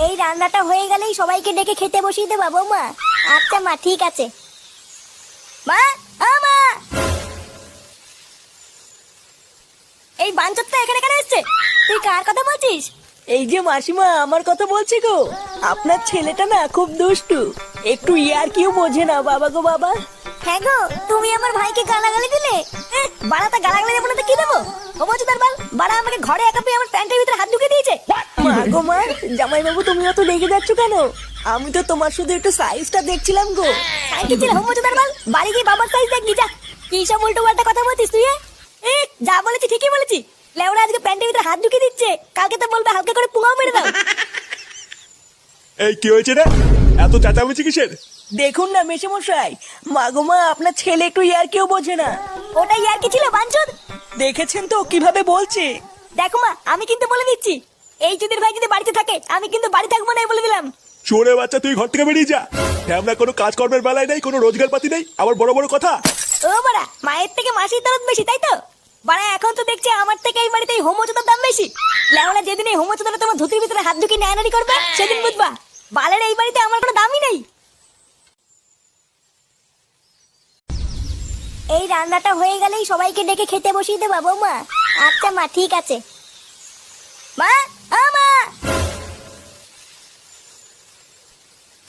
এই রান্নাটা হয়ে গেলেই সবাইকে ডেকে খেতে বসিয়ে দেবা বৌমা। আচ্ছা মা, ঠিক আছে। মা, ও মা, এই বাঞ্চতটা এখানে কেন এসছে? তুই কার কথা বলছিস? এই যে মাসিমা, আমার কথা বলছি গো। আপনার ছেলেটা না খুব দুষ্টু, একটু ইয়ার কিউ বোঝে না বাবা গো বাবা। হ্যাঁ গো, তুমি আমার ভাইকে গালাগালি দিলে। বাড়াতে গালাগালি দেবো না তো কি দেবো? ও বলছো তার বল, বাড়া আমাকে ঘরে একা পেয়ে আমার প্যান্টের ভিতরে হাত ঢুকে দিয়েছে। মা গো মা, জামাই বাবু তুমি অত রেগে যাচ্ছ কেন? আমি তো তোমার শুধু একটু সাইজটা দেখছিলাম গো। কি ছিল হোম বলছো তার বল, বাড়ি গিয়ে বাবার সাইজ দেখবি যা। কি সব উল্টো পাল্টা কথা বলছিস তুই? যা বলেছি ঠিকই বলেছি। লেওরা আজকে প্যান্টের ভিতরে হাত ঢুকে দিচ্ছে, কালকে তো বলবে হালকা করে পুঙাও মেরে দাও। এই কি হয়েছে রে? এত চেঁচামেচি কিসের? দেখুন না মেশামশাই, মা গো মা, আপনার ছেলে একটু ইয়ার কিউ বোঝে না। ওটা ইয়ার কি ছিল বাঞ্চদ? দেখেছেন তো কিভাবে বলছে। দেখো মা, আমি কিন্তু বলে দিচ্ছি, এই চুদির ভাই যদি বাড়িতে থাকে আমি কিন্তু বাড়ি থাকবো না, বলে দিলাম। চোরে বাচ্চা, তুই ঘর থেকে বেরিয়ে যা। আমরা কোনো কাজকর্মের বেলায় নেই, কোনো রোজগার পাতি নেই, আবার বড় বড় কথা। ও বাড়া, মায়ের থেকে মাসির দরদ বেশি, তাই তো? বাড়া এখন তো দেখছি আমার থেকে এই বাড়িতে হোমোচোদার দাম বেশি। লেওনা যেদিন এই হোমোচোদারা তোমার ধুতির ভিতরে হাত ঢুকিয়ে নেয়ানারি করবে সেদিন বুঝবা বালের এই বাড়িতে আমার কোনো দামই নেই। এই রান্নাটা হয়ে গেলেই সবাইকে ডেকে খেতে বসিয়ে দেবা বৌমা। আচ্ছা মা, ঠিক আছে। মা, ও মা,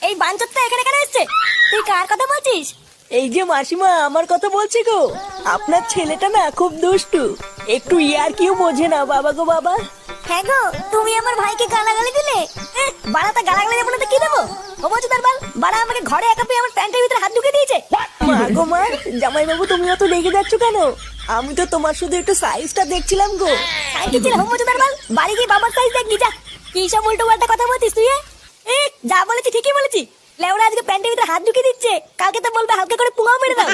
এই বাঞ্চতটা এখানে কেন এসছে? তুই কার কথা বলছিস? এই যে মাসিমা, আমার কথা বলছি গো। আপনার ছেলেটা না খুব দুষ্টু, একটু ইয়ার কিউ বোঝে না বাবা গো বাবা। হ্যাঁ গো, তুমি আমার ভাইকে গালাগালি দিলে। বাড়াতে গালাগালি দেবো না তো কি দেবো? ও বলছো তার বল, বাড়া আমাকে ঘরে একা পেয়ে আমার প্যান্টের ভিতরে হাত ঢুকে দিয়েছে। মা গো মা, জামাই বাবু তুমি অত রেগে যাচ্ছ কেন? আমি তো তোমার শুধু একটু সাইজটা দেখছিলাম গো। কি ছিল হোম বলছো তার বল, বাড়ি গিয়ে বাবার সাইজ দেখবি যা। কি সব উল্টো পাল্টা কথা বলছিস তুই? যা বলেছি ঠিকই বলেছি। লেওরা আজকে প্যান্টের ভিতরে হাত ঢুকে দিচ্ছে, কালকে তো বলবে হালকা করে পুঙাও মেরে দাও।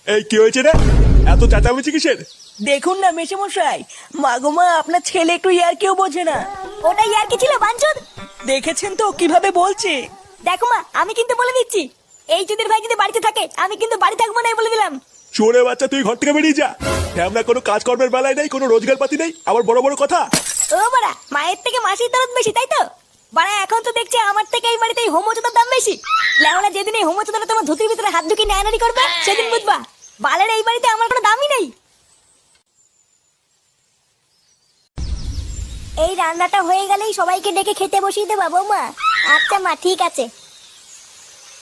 এই কি হয়েছে রে? এত চেঁচামেচি কিসের? দেখুন না মেশামশাই, মা গো মা, আপনার ছেলে একটু ইয়ার কিউ বোঝে না। ওটা ইয়ার কি ছিল বাঞ্চদ? দেখেছেন তো কিভাবে বলছে। দেখো মা, আমি কিন্তু বলে দিচ্ছি, এই চুদির ভাই যদি বাড়িতে থাকে আমি কিন্তু বাড়ি থাকবো না, বলে দিলাম। চোরে বাচ্চা, তুই ঘর থেকে বেরিয়ে যা। আমরা কোনো কাজকর্মের বেলায় নেই, কোনো রোজগার পাতি নেই, আবার বড় বড় কথা। ও বাড়া, মায়ের থেকে মাসির দরদ বেশি, তাই তো? বাড়া এখন তো দেখছি আমার থেকে এই বাড়িতে হোমোচোদার দাম বেশি। লেওনা যেদিন এই হোমোচোদারা তোমার ধুতির ভিতরে হাত ঢুকিয়ে নেয়ানারি করবে সেদিন বুঝবা বালের এই বাড়িতে আমার কোনো দামই নেই। এই রান্নাটা হয়ে গেলেই সবাইকে ডেকে খেতে বসিয়ে দেবা বৌমা। আচ্ছা মা, ঠিক আছে।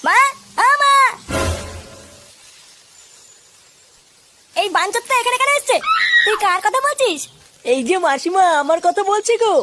মা, ও মা, এই বাঞ্চতটা এখানে কেন এসছে? তুই কার কথা বলছিস? এই যে মাসিমা, আমার কথা বলছি গো।